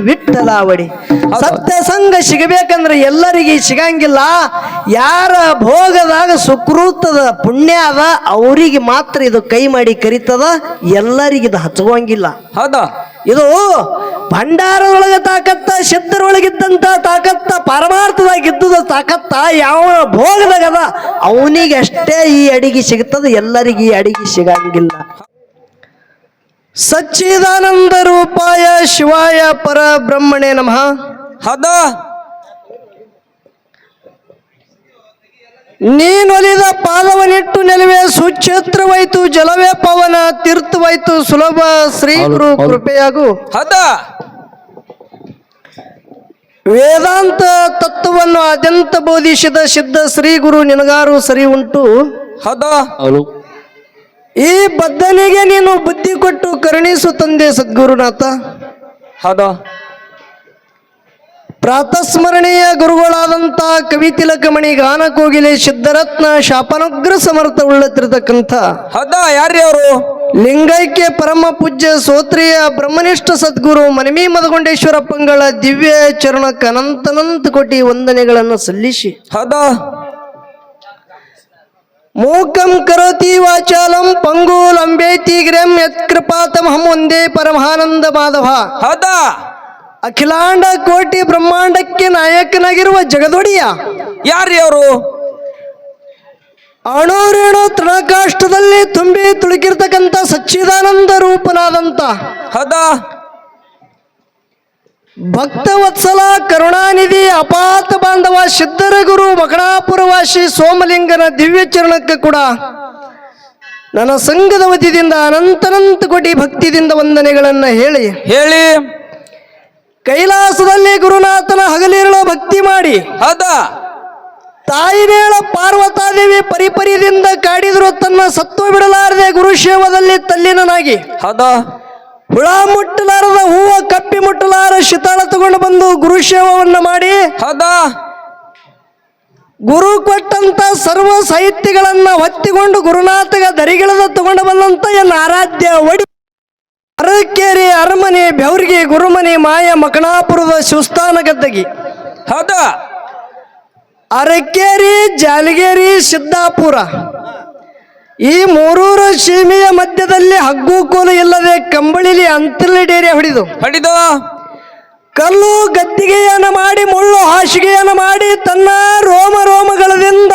ವಿಠಲಾವಡಿ. ಸತ್ಯ ಸಂಘ ಸಿಗಬೇಕಂದ್ರೆ ಎಲ್ಲರಿಗೆ ಸಿಗಂಗಿಲ್ಲ. ಯಾರ ಭೋಗದಾಗ ಸುಕೃತದ ಪುಣ್ಯ ಅದ ಅವರಿಗೆ ಮಾತ್ರ ಇದು ಕೈ ಮಾಡಿ ಕರಿತದ, ಎಲ್ಲರಿಗೆ ಇದು ಹಚ್ಕೋಂಗಿಲ್ಲ. ಹೌದಾ? ಇದು ಭಂಡಾರದೊಳಗ ತಾಕತ್ತ, ಸಿದ್ಧರೊಳಗಿದ್ದಂತ ತಾಕತ್ತ, ಪರಮಾರ್ಥದಾಗಿದ್ದುದ ತಾಕತ್ತ ಯಾವ ಭೋಗದಾಗದ ಅವನಿಗೆ ಅಷ್ಟೇ ಈ ಅಡಿಗೆ ಸಿಗ್ತದ, ಎಲ್ಲರಿಗೆ ಈ ಅಡಿಗೆ ಸಿಗಂಗಿಲ್ಲ. ಸಚ್ಚಿದಾನಂದ ರೂಪಾಯ ಶಿವಾಯ ಪರಬ್ರಹ್ಮಣೇ ನಮಃ. ಹೌದಾ? ನೀನೊಲಿದ ಪಾದವನಿಟ್ಟು ನೆಲವೇ ಸುಕ್ಷೇತ್ರವಾಯ್ತು, ಜಲವೇ ಪವನ ತೀರ್ಥವಾಯ್ತು, ಸುಲಭ ಶ್ರೀ ಗುರು ಕೃಪೆಯಾಗು. ಹೌದಾ? ವೇದಾಂತ ತತ್ವವನ್ನು ಅತ್ಯಂತ ಬೋಧಿಸಿದ ಸಿದ್ಧ ಶ್ರೀ ಗುರು ನಿನಗಾರು ಸರಿ ಉಂಟು. ಹೌದಾ? ಈ ಬದ್ಧನಿಗೆ ನೀನು ಬುದ್ಧಿ ಕೊಟ್ಟು ಕರುಣಿಸು ತಂದೆ ಸದ್ಗುರುನಾಥ. ಹೌದಾ? ಪ್ರಾತಸ್ಮರಣೀಯ ಗುರುಗಳಾದಂಥ ಕವಿತಿಲಕಮಣಿ ಗಾನ ಕೋಗಿಲೆ ಸಿದ್ಧರತ್ನ ಶಾಪನುಗ್ರ ಸಮರ್ಥ ಉಳ್ಳತಿರತಕ್ಕಂಥ ಹೌದಾ? ಯಾರ್ರಿ ಅವರು? ಲಿಂಗೈಕ್ಯ ಪರಮ ಪೂಜ್ಯ ಸೋತ್ರಿಯ ಬ್ರಹ್ಮನಿಷ್ಠ ಸದ್ಗುರು ಮನಮಿ ಮದಗೊಂಡೇಶ್ವರಪ್ಪಂಗಳ ದಿವ್ಯ ಚರಣಕ್ಕೆ ಅನಂತನಂತ ಕೋಟಿ ವಂದನೆಗಳನ್ನು ಸಲ್ಲಿಸಿ, ಹೌದಾ? ಮೂಕಂ ಕರೋತಿ ವಾಚಾಲಂ ಪಂಗೂಲಂಬೇತಿ ಗಿರಂ ಯತ್ಕೃಪಾತಮಹಂ ವಂದೇ ಪರಮಾನಂದ ಮಾಧವ. ಹೌದಾ? ಅಖಿಲಾಂಡ ಕೋಟಿ ಬ್ರಹ್ಮಾಂಡಕ್ಕೆ ನಾಯಕನಾಗಿರುವ ಜಗದೊಡೆಯ ಯಾರ್ರಿ ಅವರು? ಅಣುರೇಣು ತೃಣಕಾಷ್ಟದಲ್ಲಿ ತುಂಬಿ ತುಳುಕಿರ್ತಕ್ಕಂಥ ಸಚ್ಚಿದಾನಂದ ರೂಪನಾದಂತ ಹೌದಾ? ಭಕ್ತವತ್ಸಲ ಕರುಣಾನಿಧಿ ಅಪಾತ ಬಾಂಧವ ಸಿದ್ಧರ ಗುರು ಮಕಣಾಪುರವಾಸಿ ಸೋಮಲಿಂಗನ ದಿವ್ಯ ಚರಣಕ್ಕೆ ಕೂಡ ನನ್ನ ಸಂಘದ ವತಿಯಿಂದ ಅನಂತನಂತ ಕೋಟಿ ಭಕ್ತಿದಿಂದ ವಂದನೆಗಳನ್ನು ಹೇಳಿ ಕೈಲಾಸದಲ್ಲಿ ಗುರುನಾಥನ ಹಗಲಿರುಳ ಭಕ್ತಿ ಮಾಡಿ, ಹೌದಾ? ತಾಯಿನೇಳ ಪಾರ್ವತಾದೇವಿ ಪರಿಪರಿದಿಂದ ಕಾಡಿದ್ರು ತನ್ನ ಸತ್ವ ಬಿಡಲಾರದೆ ಗುರುಶೇವದಲ್ಲಿ ತಲ್ಲೀನನಾಗಿ, ಹೌದಾ? ಹುಳ ಮುಟ್ಟಲಾರದ ಹೂವ ಕಪ್ಪಿ ಮುಟ್ಟಲಾರ ಶಿತಾಳ ತಗೊಂಡು ಬಂದು ಗುರುಶೇವವನ್ನು ಮಾಡಿ, ಹೌದಾ? ಗುರು ಕೊಟ್ಟಂತ ಸರ್ವ ಸಾಹಿತ್ಯಗಳನ್ನ ಹೊತ್ತಿಕೊಂಡು ಗುರುನಾಥಗ ದರಿಗಿಳದ ತಗೊಂಡು ಬಂದಂತ ಎನ್ನ ಆರಾಧ್ಯ ಒಡಿ ಅರಕೇರಿ ಅರಮನೆ ಬೆವರಿಗೆ ಗುರುಮನೆ ಮಾಯ ಮಕಣಾಪುರದ ಶಿವಸ್ಥಾನ ಗದ್ದಗಿ, ಹೌದಾ? ಅರಕೇರಿ ಜಾಲಗೇರಿ ಸಿದ್ದಾಪುರ ಈ ಮೂರೂರ ಸೀಮೆಯ ಮಧ್ಯದಲ್ಲಿ ಹಗ್ಗು ಕೋಲು ಇಲ್ಲದೆ ಕಂಬಳಿಲಿ ಅಂತರ್ಲಿ ಡೇರೆ ಹೊಡಿದು ಕಲ್ಲು ಗದ್ದಿಗೆಯನ್ನು ಮಾಡಿ ಮುಳ್ಳು ಹಾಸಿಗೆಯನ್ನು ಮಾಡಿ ತನ್ನ ರೋಮ ರೋಮಗಳದಿಂದ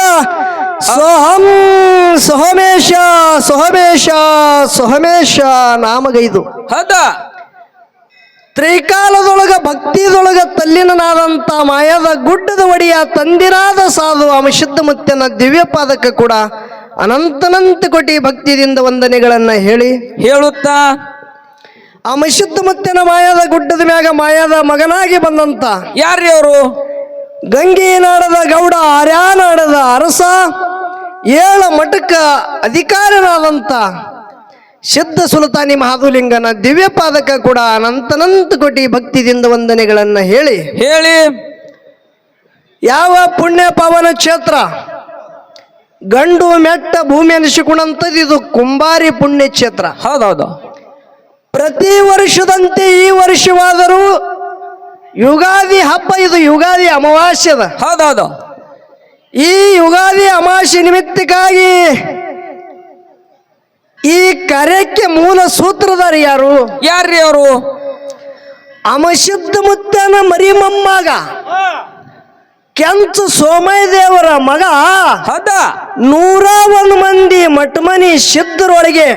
ಸೋಹಂ ಸೋಮೇಶ ಸೋಮೇಶ ಸೋಮೇಶ ನಾಮಗೈದು, ಹೌದಾ? ತ್ರಿಕಾಲದೊಳಗ ಭಕ್ತಿದೊಳಗ ತಲ್ಲಿನನಾದಂತ ಮಾಯದ ಗುಡ್ಡದ ಒಡೆಯ ತಂದಿರಾದ ಸಾಧು ಅಮಶುದ್ಧ ಮುತ್ತನ ದಿವ್ಯ ಪಾದಕ್ಕೆ ಕೂಡ ಅನಂತನಂತ ಕೋಟಿ ಭಕ್ತಿಯಿಂದ ವಂದನೆಗಳನ್ನ ಹೇಳುತ್ತಾ ಅಮಶುದ್ಧ ಮುತ್ತನ ಮಾಯದ ಗುಡ್ಡದ ಮ್ಯಾಗ ಮಾಯದ ಮಗನಾಗಿ ಬಂದಂತ ಯಾರ್ರಿ ಅವರು? ಗಂಗೆ ನಾಡದ ಗೌಡ ಆರ್ಯಾನಾಡದ ಅರಸ ಏಳ ಮಠಕ್ಕ ಅಧಿಕಾರನಾದಂತ ಸಿದ್ಧ ಸುಲ್ತಾನಿ ಮಹಾದುಲಿಂಗನ ದಿವ್ಯ ಪಾದಕ ಕೂಡ ಅನಂತನಂತ ಕೋಟಿ ಭಕ್ತಿದಿಂದ ವಂದನೆಗಳನ್ನ ಹೇಳಿ ಯಾವ ಪುಣ್ಯ ಪಾವನ ಕ್ಷೇತ್ರ ಗಂಡು ಮೆಟ್ಟ ಭೂಮಿ ಅನಿಸಿಕೊಂಡಂಥದ್ದು ಇದು ಕುಂಬಾರಿ ಪುಣ್ಯ ಕ್ಷೇತ್ರ. ಹೌದೌದು. ಪ್ರತಿ ವರ್ಷದಂತೆ ಈ ವರ್ಷವಾದರೂ ಯುಗಾದಿ ಹಬ್ಬ, ಇದು ಯುಗಾದಿ ಅಮಾವಾಸ್ಯದ. ಹೌದೌದು. ಈ ಯುಗಾದಿ ಅಮಾವಾಸ್ಯೆ ನಿಮಿತ್ತಕ್ಕಾಗಿ ಈ ಕಾರ್ಯಕ್ಕೆ ಮೂಲ ಸೂತ್ರಧಾರ ಯಾರ್ರಿ ಅವರು? ಅಮಶುದ್ಧ ಮುತ್ತನ ಮರಿಮಮ್ಮಗ ಕೆಂಚು ಸೋಮಯ್ಯ ದೇವರ ಮಗ 101 ಮಂದಿ ಮಠಮನಿ ಸಿದ್ಧರೊಳಗೆ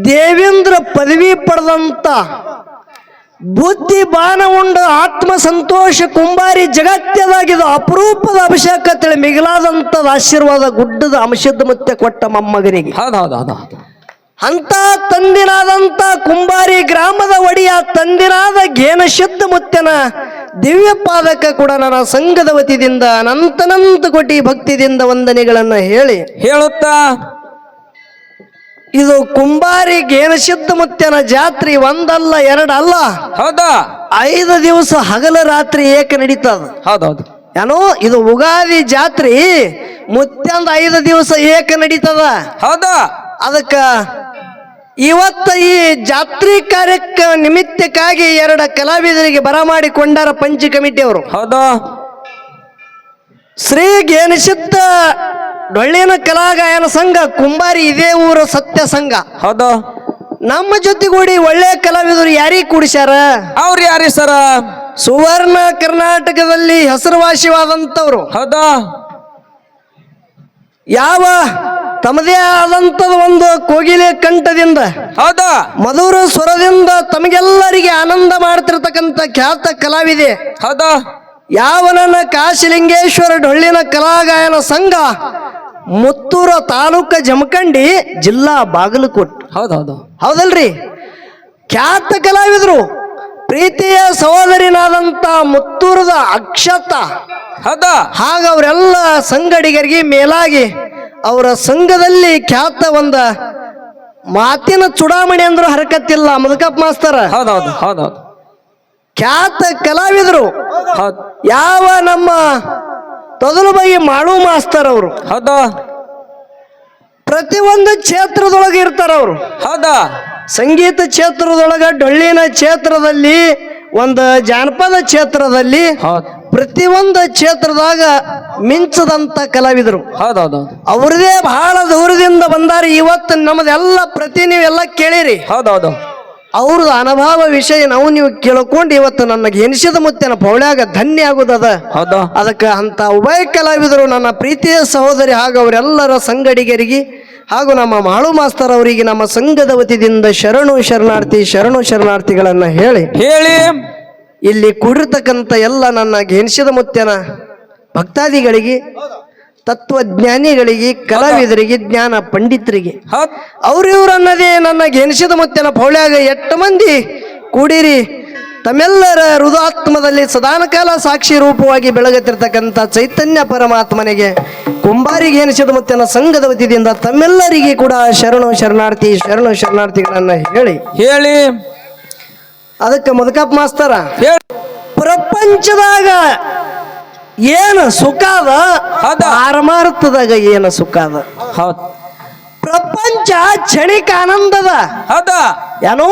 ದೇವೇಂದ್ರ ಪದವಿ ಪಡೆದಂತ ಬುದ್ಧಿ ಬಾನ ಉಂಡ ಆತ್ಮ ಸಂತೋಷ ಕುಂಬಾರಿ ಜಗತ್ಯದಾಗಿದ್ದು ಅಪರೂಪದ ಅಭಿಷೇಕ ತಿಳಿ ಮಿಗಿಲಾದಂಥದ್ದು ಆಶೀರ್ವಾದ ಗುಡ್ಡದ ಅಮಶುದ್ಧ ಮುತ್ತೆ ಕೊಟ್ಟ ಮೊಮ್ಮಗನಿಗೆ. ಅಂತ ತಂದಿನಾದಂತ ಕುಂಬಾರಿ ಗ್ರಾಮದ ಒಡೆಯ ತಂದಿನಾದ ಘೇನಶುದ್ಧ ಮುತ್ತನ ದಿವ್ಯ ಪಾದಕ ಕೂಡ ನನ್ನ ಸಂಘದ ವತಿಯಿಂದ ಅನಂತನಂತ ಕೋಟಿ ಭಕ್ತಿದಿಂದ ವಂದನೆಗಳನ್ನ ಹೇಳುತ್ತಾ ಇದು ಕುಂಬಾರಿ ಘೇನಶುದ್ಧ ಮುತ್ತನ ಜಾತ್ರೆ ಒಂದಲ್ಲ ಎರಡಲ್ಲ, ಹೌದಾ, 5 ದಿವಸ ಹಗಲ ರಾತ್ರಿ ಏಕ ನಡೀತದ. ಹೌದೌದು. ಏನೋ ಇದು ಉಗಾದಿ ಜಾತ್ರೆ ಮುತ್ಯಂದ 5 ದಿವಸ ಏಕ ನಡೀತದ. ಹೌದಾ. ಅದಕ್ಕ ಇವತ್ತ ಈ ಜಾತ್ರಿ ಕಾರ್ಯಕ್ಕೆ ನಿಮಿತ್ತಕ್ಕಾಗಿ 2 ಕಲಾವಿದರಿಗೆ ಬರಮಾಡಿಕೊಂಡಾರ ಪಂಚ ಕಮಿಟಿಯವರು. ಹೌದಾ ಶ್ರೀ ಗೇನಸಿದ್ದ ಡೊಳ್ಳಿನ ಕಲಾಗಾಯನ ಸಂಘ ಕುಂಬಾರಿ ಇದೇ ಊರ ಸತ್ಯ ಸಂಘ. ಹೌದಾ ನಮ್ಮ ಜೊತೆಗೂಡಿ ಒಳ್ಳೆ ಕಲಾವಿದರು ಯಾರಿಗೆ ಕೂಡಿಸ್ಯಾರ? ಅವ್ರು ಯಾರಿ ಸರ? ಸುವರ್ಣ ಕರ್ನಾಟಕದಲ್ಲಿ ಹೆಸರುವಾಸಿವಾದಂಥವ್ರು. ಹೌದಾ ಯಾವ ತಮ್ಮದೇ ಆದಂಥದ ಒಂದು ಕೋಗಿಲೆ ಕಂಠದಿಂದ ಹೌದಾ ಮಧುರ ಸ್ವರದಿಂದ ತಮಗೆಲ್ಲರಿಗೆ ಆನಂದ ಮಾಡ್ತಿರ್ತಕ್ಕಂಥ ಖ್ಯಾತ ಕಲಾವಿದೆ. ಹೌದಾ ಯಾವ ನನ್ನ ಕಾಶಿಲಿಂಗೇಶ್ವರ ಡೊಳ್ಳಿನ ಕಲಾಗಾಯನ ಸಂಘ ಮುತ್ತೂರ ತಾಲೂಕ ಜಮಖಂಡಿ ಜಿಲ್ಲಾ ಬಾಗಲಕೋಟ್. ಹೌದೌದು ಹೌದಲ್ರಿ? ಖ್ಯಾತ ಕಲಾವಿದರು, ಪ್ರೀತಿಯ ಸಹೋದರಿನಾದಂತ ಮುತ್ತೂರದ ಅಕ್ಷತ. ಹೌದಾ ಹಾಗ ಅವರೆಲ್ಲ ಸಂಗಡಿಗರಿಗೆ ಮೇಲಾಗಿ ಅವರ ಸಂಘದಲ್ಲಿ ಖ್ಯಾತ ಒಂದ ಮಾತಿನ ಚುಡಾಮಣಿ ಅಂದ್ರೂ ಹರಕತ್ತಿಲ್ಲ ಮದಕಪ್ಪ ಮಾಸ್ತರ. ಹೌದೌದು ಹೌದೌದು ಖ್ಯಾತ ಕಲಾವಿದರು ಹೌದು ಯಾವ ನಮ್ಮ ತೊದಲು ಬಗೆ ಮಾಡು ಮಾಸ್ತರ್ ಅವರು ಹೌದಾ ಪ್ರತಿಯೊಂದು ಕ್ಷೇತ್ರದೊಳಗೆ ಇರ್ತಾರ ಅವರು. ಹೌದಾ ಸಂಗೀತ ಕ್ಷೇತ್ರದೊಳಗ, ಡೊಳ್ಳಿನ ಕ್ಷೇತ್ರದಲ್ಲಿ, ಒಂದು ಜಾನಪದ ಕ್ಷೇತ್ರದಲ್ಲಿ, ಹೌದು ಪ್ರತಿಯೊಂದು ಕ್ಷೇತ್ರದಾಗ ಮಿಂಚದಂತ ಕಲಾವಿದರು. ಹೌದೌದು ಅವ್ರದೇ ಬಹಳ ದೂರದಿಂದ ಬಂದಾರ. ಇವತ್ತು ನಮ್ಮದೆಲ್ಲ ಪ್ರತಿ ನೀವೆಲ್ಲ ಕೇಳಿರಿ. ಹೌದೌದು ಅವ್ರದ್ದು ಅನುಭವ ವಿಷಯ ನೀವು ಕೇಳ್ಕೊಂಡು ಇವತ್ತು ನನಗೆ ಎನಿಸಿದ ಮುತ್ತಿನ ಪೌಳ್ಯಾಗ ಧನ್ಯ ಆಗುದದ. ಹೌದಾ ಅದಕ್ಕೆ ಅಂತ ಉಭಯ ಕಲಾವಿದರು ನನ್ನ ಪ್ರೀತಿಯ ಸಹೋದರಿ ಹಾಗೂ ಅವರೆಲ್ಲರ ಸಂಗಡಿಗರಿಗೆ ಹಾಗೂ ನಮ್ಮ ಮಾಳು ಮಾಸ್ತರ್ ಅವರಿಗೆ ನಮ್ಮ ಸಂಘದ ವತಿಯಿಂದ ಶರಣು ಶರಣಾರ್ಥಿಗಳನ್ನ ಹೇಳಿ ಇಲ್ಲಿ ಕೂಡಿರ್ತಕ್ಕಂಥ ಎಲ್ಲ ನನ್ನ ಗೆನಿಸಿದ ಮುತ್ತಿನ ಭಕ್ತಾದಿಗಳಿಗೆ, ತತ್ವಜ್ಞಾನಿಗಳಿಗೆ, ಕಲಾವಿದರಿಗೆ, ಜ್ಞಾನ ಪಂಡಿತರಿಗೆ, ಅವ್ರಿವ್ರನ್ನದೇ ನನ್ನ ಗೆನಿಸಿದ ಮುತ್ತಿನ ಪೌಳ್ಯಾಗ 8 ಮಂದಿ ಕೂಡಿರಿ ತಮ್ಮೆಲ್ಲರ ಹೃದಯಾತ್ಮದಲ್ಲಿ ಸದಾನಕಾಲ ಸಾಕ್ಷಿ ರೂಪವಾಗಿ ಬೆಳಗುತ್ತಿರ್ತಕ್ಕಂಥ ಚೈತನ್ಯ ಪರಮಾತ್ಮನಿಗೆ ಕುಂಬಾರಿಗೆ ಎನಿಸಿದ ಮುತ್ತಿನ ಸಂಘದ ವತಿಯಿಂದ ತಮ್ಮೆಲ್ಲರಿಗೆ ಕೂಡ ಶರಣಾರ್ಥಿಗಳನ್ನ ಹೇಳಿ ಅದಕ್ಕೆ ಮದಕಪ್ಪ ಮಾಸ್ತರ, ಪ್ರಪಂಚದಾಗ ಏನು ಸುಖ ಅದ, ಪಾರಮಾರ್ಥದಾಗ ಏನು ಸುಖ ಅದ. ಪ್ರಪಂಚ ಕ್ಷಣಿಕ ಆನಂದದ. ಏನು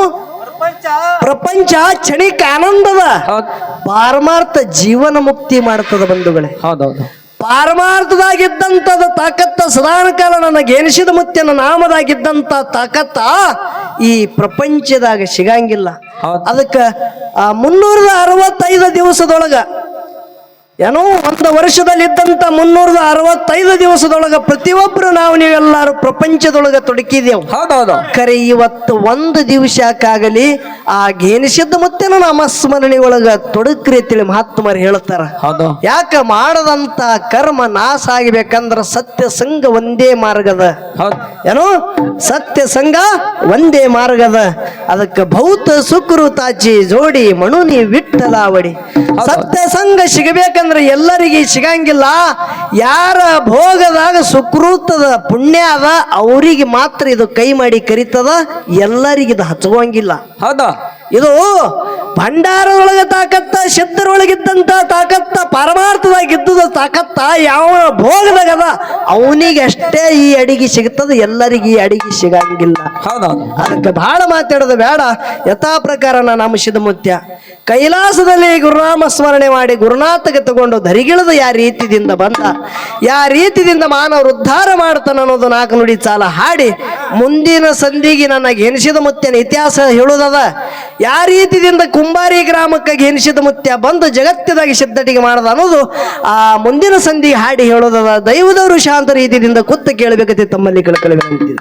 ಪ್ರಪಂಚ ಕ್ಷಣಿಕ ಆನಂದದ, ಪಾರಮಾರ್ಥ ಜೀವನ ಮುಕ್ತಿ ಮಾಡ್ತದ ಬಂಧುಗಳೇ. ಹೌದೌದು ಪಾರಮಾರ್ಥದಾಗಿದ್ದಂಥದ ತಾಕತ್ತ ಸದಾನಕಾಲ ನನಗೆ ಎನಿಸಿದ ಮುತ್ತಿನ ನಾಮದಾಗಿದ್ದಂಥ ತಾಕತ್ತ ಈ ಪ್ರಪಂಚದಾಗ ಸಿಗಂಗಿಲ್ಲ. ಅದಕ್ಕೆ 365 ದಿವಸದೊಳಗ ಏನೋ ಒಂದು ವರ್ಷದಲ್ಲಿದ್ದಂಥ 365 ದಿವಸದೊಳಗ ಪ್ರತಿಯೊಬ್ಬರು ನೀವೆಲ್ಲರೂ ಪ್ರಪಂಚದೊಳಗ ತೊಡಕಿದೆವು. ಹೌದೌದು ಕರೆ ಇವತ್ತು ಒಂದು ದಿವಸಕ್ಕಾಗಲಿ ಆ ಗೆನಿಸಿದ್ದ ಮುತ್ತಿನ ನಾಮಸ್ಮರಣೆ ಒಳಗ ತೊಡಕ್ರಿ ಅಂತೇಳಿ ಮಹಾತ್ಮರು ಹೇಳ್ತಾರ. ಯಾಕ ಮಾಡದಂತ ಕರ್ಮ ನಾಶ ಆಗಿಬೇಕಂದ್ರ ಸತ್ಯ ಸಂಘ ಒಂದೇ ಮಾರ್ಗದ. ಏನೋ ಸತ್ಯ ಸಂಘ ಒಂದೇ ಮಾರ್ಗದ. ಅದಕ್ಕೆ ಭೌತ ಸುಕೃತಾಚಿ ಜೋಡಿ ಮಣುನಿ ವಿಠಲಾವಡಿ. ಸತ್ಯ ಸಂಘ ಸಿಗಬೇಕಂದ್ರೆ ಎಲ್ಲರಿಗೆ ಸಿಗಂಗಿಲ್ಲ. ಯಾರ ಭೋಗದಾಗ ಸುಕೃತದ ಪುಣ್ಯ ಅದ ಅವರಿಗೆ ಮಾತ್ರ ಇದು ಕೈ ಮಾಡಿ ಕರಿತದ, ಎಲ್ಲರಿಗೆ ಇದು ಹಚ್ಚುವಂಗಿಲ್ಲ. ಹೌದಾ ಇದು ಭಂಡಾರದೊಳಗ ತಾಕತ್ತ, ಸಿದ್ಧರೊಳಗಿದ್ದಂತ ತಾಕತ್ತ, ಪರಮಾರ್ಥದಾಗಿದ್ದ ತಾಕತ್ತ ಯಾವ ಭೋಗದಾಗ ಅದ ಅವನಿಗೆ ಅಷ್ಟೇ ಈ ಅಡಿಗೆ ಸಿಗ್ತದ, ಎಲ್ಲರಿಗೆ ಈ ಅಡಿಗೆ ಸಿಗಂಗಿಲ್ಲ. ಅದಕ್ಕೆ ಬಹಳ ಮಾತಾಡೋದು ಬೇಡ. ಯಥಾ ಪ್ರಕಾರ ನಾಮಶಿದ ಮುತ್ಯ ಕೈಲಾಸದಲ್ಲಿ ಗುರುನಾಮ ಸ್ಮರಣೆ ಮಾಡಿ ಗುರುನಾಥಗೆ ತಗೊಂಡು ಧರಿಗಿಳಿದು ಯಾವ ರೀತಿಯಿಂದ ಬಂದ, ಯಾವ ರೀತಿಯಿಂದ ಮಾನವರು ಉದ್ಧಾರ ಮಾಡ್ತಾನ ಅನ್ನೋದು 4 ನುಡಿ ಚಾಲ ಹಾಡಿ ಮುಂದಿನ ಸಂಧಿಗೆ ನನಗೆ ಎನಿಸಿದ ಮುತ್ಯನ ಇತಿಹಾಸ ಹೇಳುವುದದ. ಯಾವ ರೀತಿಯಿಂದ ಕುಂಬಾರಿ ಗ್ರಾಮಕ್ಕೆ ಎನಿಸಿದ ಮುತ್ಯ ಬಂದು ಜಗತ್ತಿನಾಗಿ ಸಿದ್ಧಟಿಗೆ ಮಾಡದ ಅನ್ನೋದು ಆ ಮುಂದಿನ ಸಂಧಿಗೆ ಹಾಡಿ ಹೇಳೋದದ. ದೈವದವರು ಶಾಂತ ರೀತಿಯಿಂದ ಕೂತು ಕೇಳಬೇಕಂತ ತಮ್ಮಲ್ಲಿ ಕಳಕಳಿ ವಿನಂತಿ.